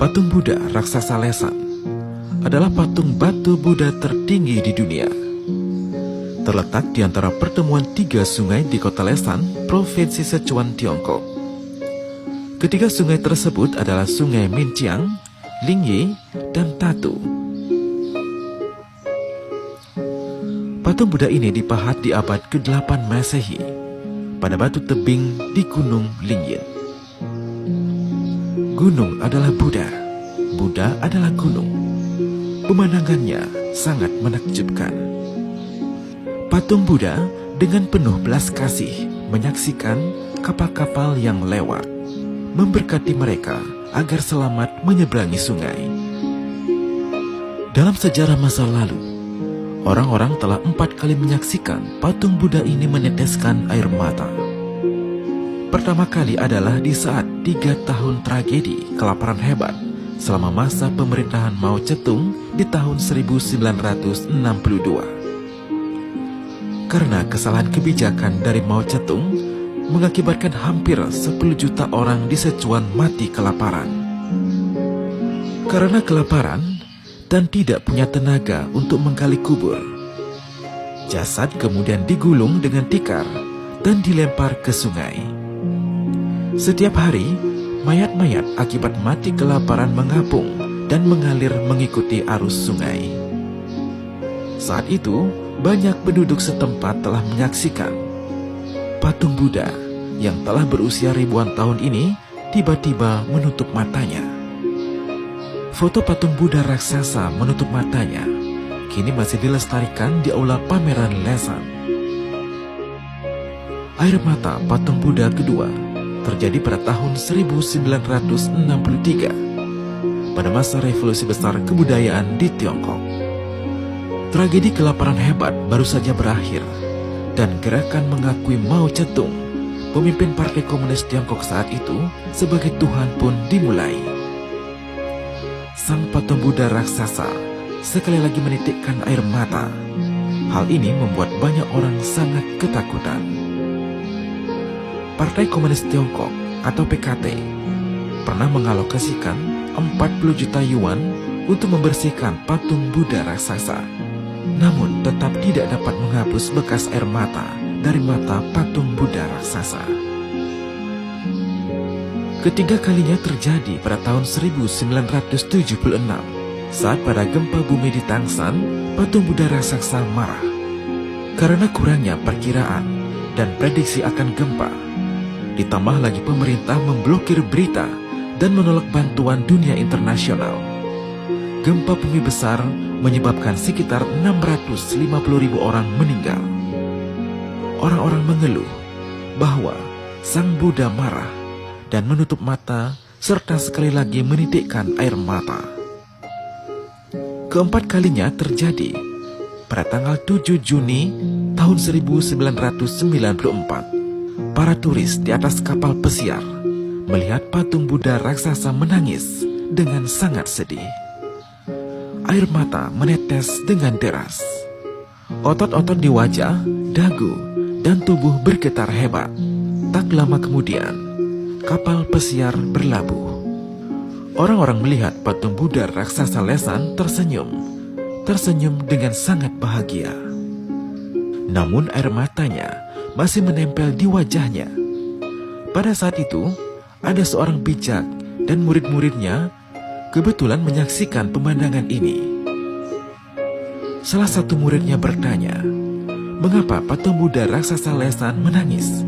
Patung Buddha raksasa Lesan adalah patung batu Buddha tertinggi di dunia. Terletak di antara pertemuan 3 sungai di kota Lesan, Provinsi Sichuan, Tiongkok. Ketiga sungai tersebut adalah Sungai Minqiang, Lingye, dan Tatu. Patung Buddha ini dipahat di abad ke-8 Masehi pada batu tebing di Gunung Lingye. Gunung adalah Buddha, Buddha adalah gunung. Pemandangannya sangat menakjubkan. Patung Buddha dengan penuh belas kasih menyaksikan kapal-kapal yang lewat, memberkati mereka agar selamat menyeberangi sungai. Dalam sejarah masa lalu, orang-orang telah 4 kali menyaksikan patung Buddha ini meneteskan air mata. Pertama kali adalah di saat 3 tahun tragedi kelaparan hebat selama masa pemerintahan Mao Zedong di tahun 1962. Karena kesalahan kebijakan dari Mao Zedong mengakibatkan hampir 10 juta orang di Sichuan mati kelaparan. Karena kelaparan dan tidak punya tenaga untuk menggali kubur, jasad kemudian digulung dengan tikar dan dilempar ke sungai. Setiap hari, mayat-mayat akibat mati kelaparan mengapung dan mengalir mengikuti arus sungai. Saat itu, banyak penduduk setempat telah menyaksikan patung Buddha yang telah berusia ribuan tahun ini tiba-tiba menutup matanya. Foto patung Buddha raksasa menutup matanya kini masih dilestarikan di aula pameran Lesan. Air mata patung Buddha kedua terjadi pada tahun 1963 pada masa revolusi besar kebudayaan di Tiongkok. Tragedi kelaparan hebat baru saja berakhir dan gerakan mengakui Mao Zedong, pemimpin Partai Komunis Tiongkok saat itu, sebagai Tuhan pun dimulai. Sang patung Buddha raksasa sekali lagi menitikkan air mata. Hal ini membuat banyak orang sangat ketakutan. Partai Komunis Tiongkok atau PKT pernah mengalokasikan 40 juta yuan untuk membersihkan patung Buddha raksasa, namun tetap tidak dapat menghapus bekas air mata dari mata patung Buddha raksasa. Ketiga kalinya terjadi pada tahun 1976 saat pada gempa bumi di Tangshan, patung Buddha raksasa marah. Karena kurangnya perkiraan dan prediksi akan gempa, ditambah lagi pemerintah memblokir berita dan menolak bantuan dunia internasional, gempa bumi besar menyebabkan sekitar 650.000 orang meninggal. Orang-orang mengeluh bahwa Sang Buddha marah dan menutup mata serta sekali lagi menitikkan air mata. Keempat kalinya terjadi pada tanggal 7 Juni tahun 1994. Para turis di atas kapal pesiar melihat patung Buddha raksasa menangis dengan sangat sedih. Air mata menetes dengan deras. Otot-otot di wajah, dagu, dan tubuh bergetar hebat. Tak lama kemudian, kapal pesiar berlabuh. Orang-orang melihat patung Buddha raksasa Lesan tersenyum dengan sangat bahagia. Namun air matanya masih menempel di wajahnya. Pada saat itu, ada seorang bijak dan murid-muridnya kebetulan menyaksikan pemandangan ini. Salah satu muridnya bertanya, "Mengapa patung Buddha raksasa Lesan menangis?"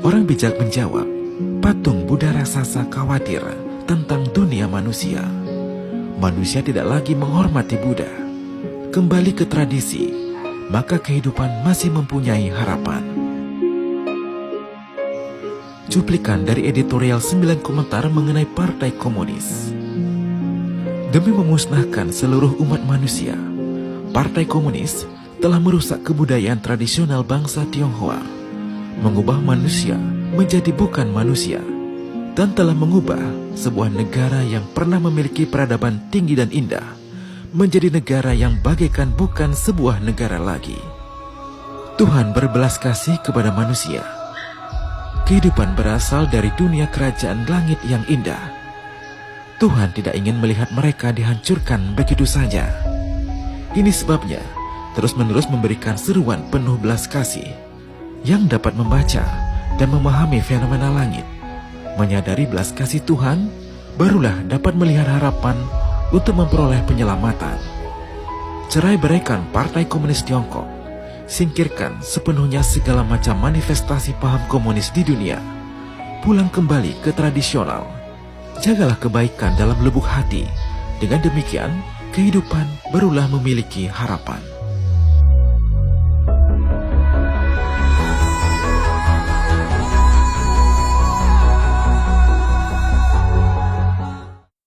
Orang bijak menjawab, "Patung Buddha raksasa khawatir tentang dunia manusia. Manusia tidak lagi menghormati Buddha. Kembali ke tradisi, maka kehidupan masih mempunyai harapan." Cuplikan dari editorial 9 komentar mengenai Partai Komunis. Demi memusnahkan seluruh umat manusia, Partai Komunis telah merusak kebudayaan tradisional bangsa Tionghoa, mengubah manusia menjadi bukan manusia, dan telah mengubah sebuah negara yang pernah memiliki peradaban tinggi dan indah menjadi negara yang bagaikan bukan sebuah negara lagi. Tuhan berbelas kasih kepada manusia. Kehidupan berasal dari dunia kerajaan langit yang indah. Tuhan tidak ingin melihat mereka dihancurkan begitu saja. Ini sebabnya terus-menerus memberikan seruan penuh belas kasih yang dapat membaca dan memahami fenomena langit. Menyadari belas kasih Tuhan, barulah dapat melihat harapan untuk memperoleh penyelamatan. Cerai-beraikan Partai Komunis Tiongkok, singkirkan sepenuhnya segala macam manifestasi paham komunis di dunia, pulang kembali ke tradisional, jagalah kebaikan dalam lubuk hati. Dengan demikian, kehidupan barulah memiliki harapan.